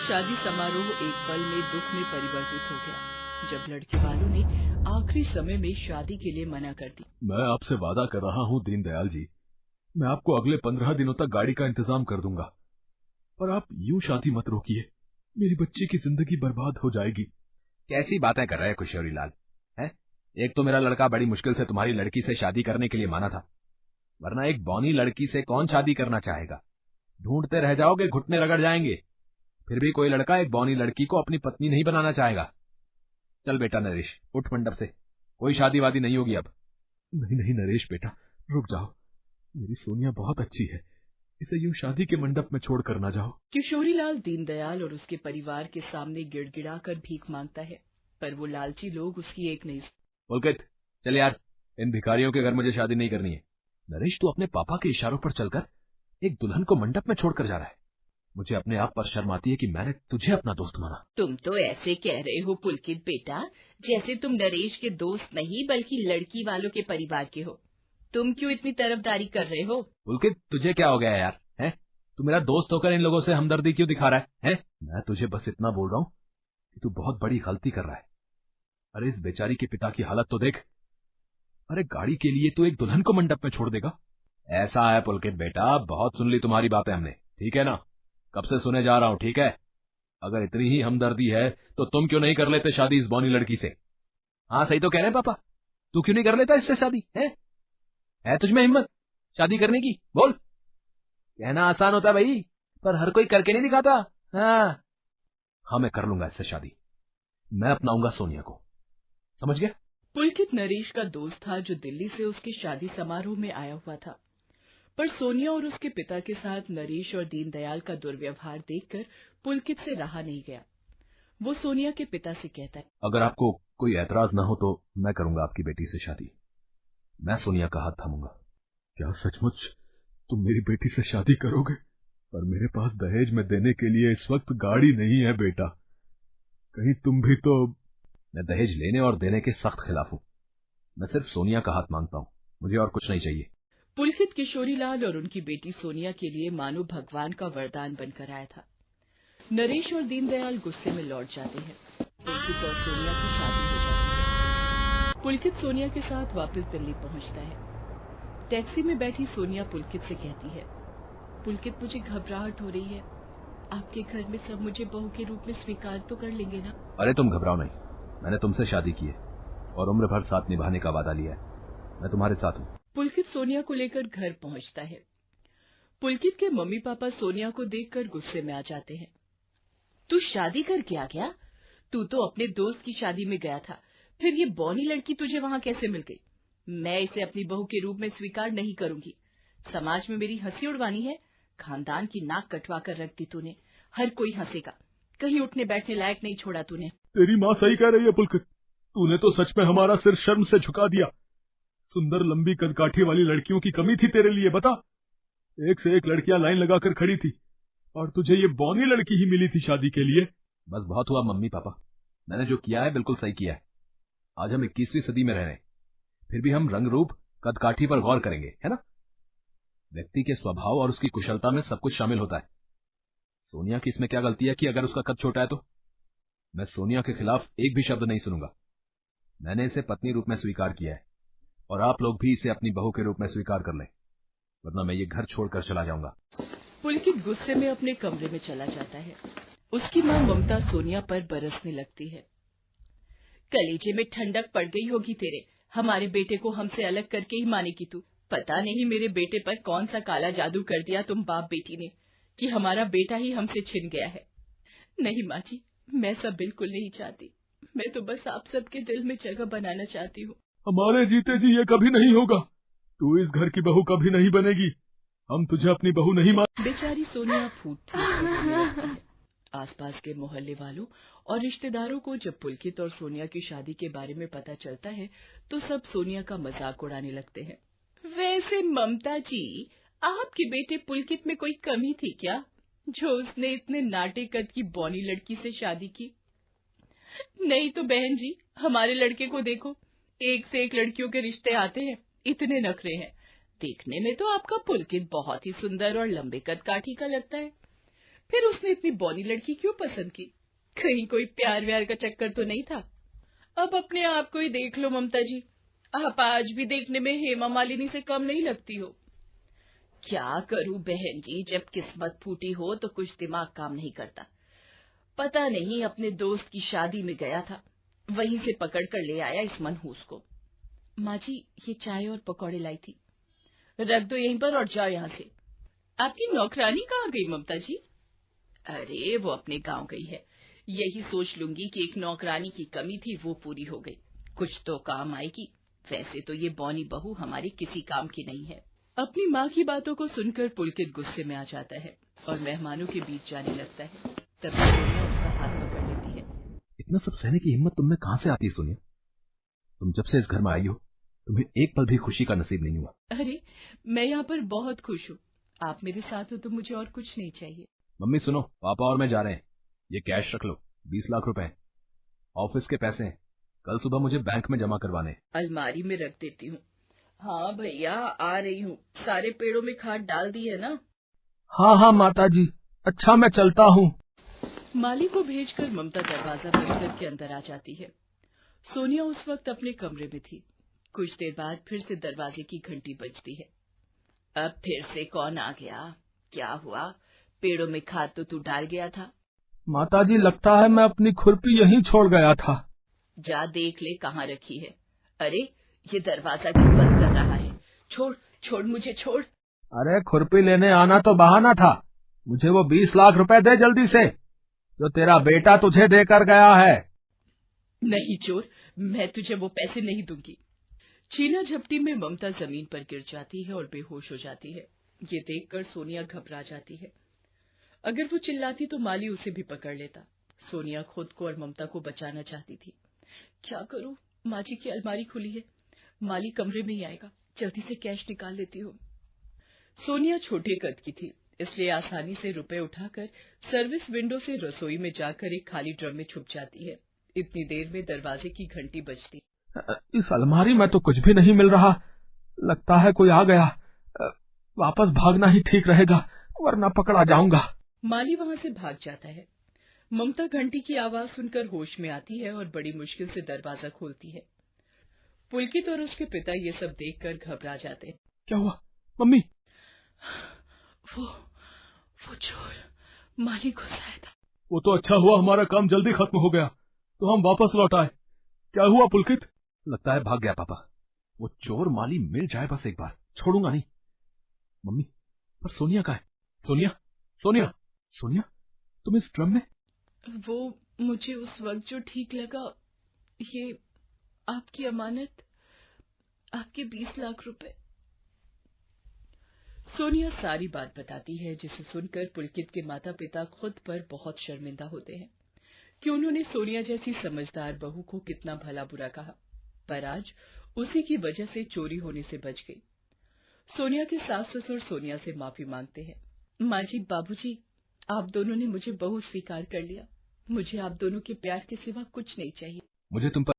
शादी समारोह एक पल में दुख में परिवर्तित हो गया जब लड़के वालों ने आखिरी समय में शादी के लिए मना कर दी। मैं आपसे वादा कर रहा हूँ दीनदयाल जी, मैं आपको अगले 15 दिनों तक गाड़ी का इंतजाम कर दूंगा, पर आप यूं शादी मत रोकिए, मेरी बच्ची की जिंदगी बर्बाद हो जाएगी। कैसी बातें कर रहे हैं किशोरी लाल, हैं? एक तो मेरा लड़का बड़ी मुश्किल से तुम्हारी लड़की से शादी करने के लिए माना था, वरना एक बौनी लड़की से कौन शादी करना चाहेगा? ढूंढते रह जाओगे, घुटने रगड़ जाएंगे। फिर भी कोई लड़का एक बौनी लड़की को अपनी पत्नी नहीं बनाना चाहेगा। चल बेटा नरेश, उठ मंडप से, कोई शादी वादी नहीं होगी अब। नहीं नहीं नरेश बेटा, रुक जाओ, मेरी सोनिया बहुत अच्छी है, इसे यूं शादी के मंडप में छोड़कर ना जाओ। किशोरीलाल दीनदयाल और उसके परिवार के सामने गिड़गिड़ाकर भीख मांगता है, पर वो लालची लोग उसकी एक नहीं। पुलकित, चल यार, इन भिखारियों के घर मुझे शादी नहीं करनी है। नरेश, तू अपने पापा के इशारों पर चलकर एक दुल्हन को मंडप में छोड़कर जा रहा है। मुझे अपने आप पर शर्म आती है कि मैंने तुझे अपना दोस्त माना। तुम तो ऐसे कह रहे हो पुलकित बेटा, जैसे तुम नरेश के दोस्त नहीं बल्कि लड़की वालों के परिवार के हो। तुम क्यों इतनी तरफदारी कर रहे हो? पुलकित, तुझे क्या हो गया यार, हैं? तू मेरा दोस्त होकर इन लोगों से हमदर्दी क्यों दिखा रहा है, हैं? मैं तुझे बस इतना बोल रहा हूँ कि तू बहुत बड़ी गलती कर रहा है। अरे इस बेचारी के पिता की हालत तो देख। अरे गाड़ी के लिए तू एक दुल्हन को मंडप में छोड़ देगा? ऐसा है पुलकित बेटा, बहुत सुन ली तुम्हारी बातें हमने, ठीक है ना? कब से सुने जा रहा हूँ, ठीक है? अगर इतनी ही हमदर्दी है तो तुम क्यों नहीं कर लेते शादी इस बौनी लड़की से? हाँ सही तो कह रहे हैं पापा, तू क्यों नहीं कर लेता इससे शादी? है तुझ में हिम्मत शादी करने की? बोल। कहना आसान होता भाई, पर हर कोई करके नहीं दिखाता। हाँ मैं कर लूंगा इससे शादी, मैं अपनाऊंगा सोनिया को, समझ गया? पुलकित नरेश का दोस्त था जो दिल्ली से उसके शादी समारोह में आया हुआ था, पर सोनिया और उसके पिता के साथ नरेश और दीनदयाल का दुर्व्यवहार देखकर पुलकित से रहा नहीं गया। वो सोनिया के पिता से कहता है, अगर आपको कोई ऐतराज न हो तो मैं करूंगा आपकी बेटी से शादी, मैं सोनिया का हाथ थामूंगा। क्या सचमुच तुम मेरी बेटी से शादी करोगे? पर मेरे पास दहेज में देने के लिए इस वक्त गाड़ी नहीं है बेटा, कहीं तुम भी तो। मैं दहेज लेने और देने के सख्त खिलाफ हूं, मैं सिर्फ सोनिया का हाथ मांगता हूं, मुझे और कुछ नहीं चाहिए। पुलकित किशोरीलाल और उनकी बेटी सोनिया के लिए मानो भगवान का वरदान बनकर आया था। नरेश और दीनदयाल गुस्से में लौट जाते हैं। पुलकित और सोनिया की शादी हो जाती है। पुलकित सोनिया के साथ वापस दिल्ली पहुंचता है। टैक्सी में बैठी सोनिया पुलकित से कहती है, पुलकित मुझे घबराहट हो रही है, आपके घर में सब मुझे बहू के रूप में स्वीकार तो कर लेंगे ना? अरे तुम घबराओ नहीं, मैंने तुमसे शादी की है और उम्र भर साथ निभाने का वादा लिया है, मैं तुम्हारे साथ हूँ। पुलकित सोनिया को लेकर घर पहुंचता है। पुलकित के मम्मी पापा सोनिया को देखकर गुस्से में आ जाते हैं। तू शादी करके आ गया? तू तो अपने दोस्त की शादी में गया था, फिर ये बौनी लड़की तुझे वहां कैसे मिल गई? मैं इसे अपनी बहू के रूप में स्वीकार नहीं करूंगी। समाज में मेरी हंसी उड़वानी है? खानदान की नाक कटवा कर रख दी तूने, हर कोई हंसेगा, कहीं उठने बैठने लायक नहीं छोड़ा तूने। तेरी माँ सही कह रही है पुलकित, तूने तो सच में हमारा सिर शर्म से झुका दिया। सुंदर लंबी कदकाठी वाली लड़कियों की कमी थी तेरे लिए, बता? एक से एक लड़कियां लाइन लगाकर खड़ी थी और तुझे ये बौनी लड़की ही मिली थी शादी के लिए। बस बहुत हुआ मम्मी पापा, मैंने जो किया है बिल्कुल सही किया है। आज हम 21वीं सदी में रह रहे हैं, फिर भी हम रंग रूप कदकाठी पर गौर करेंगे, है ना? व्यक्ति के स्वभाव और उसकी कुशलता में सब कुछ शामिल होता है। सोनिया की इसमें क्या गलती है कि अगर उसका कद छोटा है तो? मैं सोनिया के खिलाफ एक भी शब्द नहीं सुनूंगा। मैंने इसे पत्नी रूप में स्वीकार किया है और आप लोग भी इसे अपनी बहू के रूप में स्वीकार कर लें, वरना मैं ये घर छोड़कर चला जाऊंगा। पुलकित गुस्से में अपने कमरे में चला जाता है। उसकी मां ममता सोनिया पर बरसने लगती है। कलेजे में ठंडक पड़ गई होगी तेरे, हमारे बेटे को हमसे अलग करके ही मानेगी तू। पता नहीं मेरे बेटे पर कौन सा काला जादू कर दिया तुम बाप बेटी ने कि हमारा बेटा ही हमसे छिन गया है। नहीं माँ जी, मैं सब बिल्कुल नहीं चाहती, मैं तो बस आप सबके दिल में जगह बनाना चाहती हूँ। हमारे जीते जी ये कभी नहीं होगा, तू इस घर की बहू कभी नहीं बनेगी, हम तुझे अपनी बहू नहीं मान। बेचारी सोनिया फूट आसपास के मोहल्ले वालों और रिश्तेदारों को जब पुलकित और सोनिया की शादी के बारे में पता चलता है तो सब सोनिया का मजाक उड़ाने लगते हैं। वैसे ममता जी, आपके बेटे पुलकित में कोई कमी थी क्या जो उसने इतने नाटे कद की बौनी लड़की से शादी की? नहीं तो बहन जी, हमारे लड़के को देखो, एक से एक लड़कियों के रिश्ते आते हैं, इतने नखरे हैं। देखने में तो आपका पुलकित बहुत ही सुंदर और लंबे कद काठी का लगता है, फिर उसने इतनी बौनी लड़की क्यों पसंद की? कहीं कोई प्यार व्यार का चक्कर तो नहीं था? अब अपने आप को ही देख लो ममता जी, आप आज भी देखने में हेमा मालिनी से कम नहीं लगती हो। क्या करूं बहन जी, जब किस्मत फूटी हो तो कुछ दिमाग काम नहीं करता। पता नहीं अपने दोस्त की शादी में गया था, वहीं से पकड़ कर ले आया इस मनहूस को। माँ जी, ये चाय और पकौड़े लाई थी, रख दो यहीं पर और जाओ यहाँ से। आपकी नौकरानी कहाँ गई ममता जी? अरे वो अपने गांव गई है। यही सोच लूंगी कि एक नौकरानी की कमी थी, वो पूरी हो गई, कुछ तो काम आएगी। वैसे तो ये बौनी बहू हमारी किसी काम की नहीं है। अपनी माँ की बातों को सुनकर पुलकित गुस्से में आ जाता है और मेहमानों के बीच जाने लगता है। तभी सोनिया उसका हाथ पकड़ लेती है। इतना सब सहने की हिम्मत तुम में कहां से आती है सोनिया? तुम जब से इस घर में आई हो, तुम्हें एक पल भी खुशी का नसीब नहीं हुआ। अरे मैं यहाँ पर बहुत खुश हूँ, आप मेरे साथ हो तो मुझे और कुछ नहीं चाहिए। मम्मी सुनो, पापा और मैं जा रहे हैं। ये कैश रख लो, 20 लाख रुपए हैं। ऑफिस के पैसे हैं, कल सुबह मुझे बैंक में जमा करवाने हैं। अलमारी में रख देती हूँ। हाँ भैया, आ रही हूँ। सारे पेड़ों में खाद डाल दी है ना? हाँ हाँ माताजी, अच्छा मैं चलता हूँ। माली को भेजकर ममता दरवाजा बंद करके अंदर आ जाती है। सोनिया उस वक्त अपने कमरे में थी। कुछ देर बाद फिर से दरवाजे की घंटी बजती है। अब फिर से कौन आ गया? क्या हुआ? पेड़ों में खाद तो तू डाल गया था। माताजी, लगता है मैं अपनी खुरपी यहीं छोड़ गया था। जा देख ले कहाँ रखी है। अरे ये दरवाजा क्यों बंद कर रहा है? छोड़ छोड़, मुझे छोड़। अरे खुरपी लेने आना तो बहाना था, मुझे वो 20 लाख रुपए दे जल्दी से, जो तेरा बेटा तुझे देकर गया है। नहीं चोर, मैं तुझे वो पैसे नहीं दूंगी। छीना झपटी में ममता जमीन पर गिर जाती है और बेहोश हो जाती है। ये देखकर सोनिया घबरा जाती है। अगर वो चिल्लाती तो माली उसे भी पकड़ लेता। सोनिया खुद को और ममता को बचाना चाहती थी। क्या करूं? माँ जी की अलमारी खुली है, माली कमरे में ही आएगा, जल्दी से कैश निकाल लेती हूँ। सोनिया छोटे कद की थी, इसलिए आसानी से रुपए उठाकर सर्विस विंडो से रसोई में जाकर एक खाली ड्रम में छुप जाती है। इतनी देर में दरवाजे की घंटी बजती। इस अलमारी में तो कुछ भी नहीं मिल रहा, लगता है कोई आ गया। वापस भागना ही ठीक रहेगा, वरना पकड़ा जाऊंगा। माली वहां से भाग जाता है। ममता घंटी की आवाज सुनकर होश में आती है और बड़ी मुश्किल से दरवाजा खोलती है। पुलकित और उसके पिता ये सब देखकर घबरा जाते हैं। क्या हुआ मम्मी? वो चोर माली घुसाया था। वो तो अच्छा हुआ हमारा काम जल्दी खत्म हो गया, तो हम वापस लौट आए। क्या हुआ पुलकित? लगता है भाग गया पापा। वो चोर माली मिल जाए बस एक बार, छोड़ूंगा नहीं। मम्मी, पर सोनिया कहाँ है? सोनिया, सोनिया, सोनिया, तुम इस ड्रम में? वो मुझे उस वक्त जो ठीक लगा, ये आपकी अमानत, आपके 20 लाख रुपए। सोनिया सारी बात बताती है, जिसे सुनकर पुलकित के माता पिता खुद पर बहुत शर्मिंदा होते हैं कि उन्होंने सोनिया जैसी समझदार बहू को कितना भला बुरा कहा, पर आज उसी की वजह से चोरी होने से बच गई। सोनिया के सास ससुर सोनिया से माफी मांगते हैं। माँ जी, बाबूजी, आप दोनों ने मुझे बहू स्वीकार कर लिया। मुझे आप दोनों के प्यार के सिवा कुछ नहीं चाहिए। मुझे तुम पर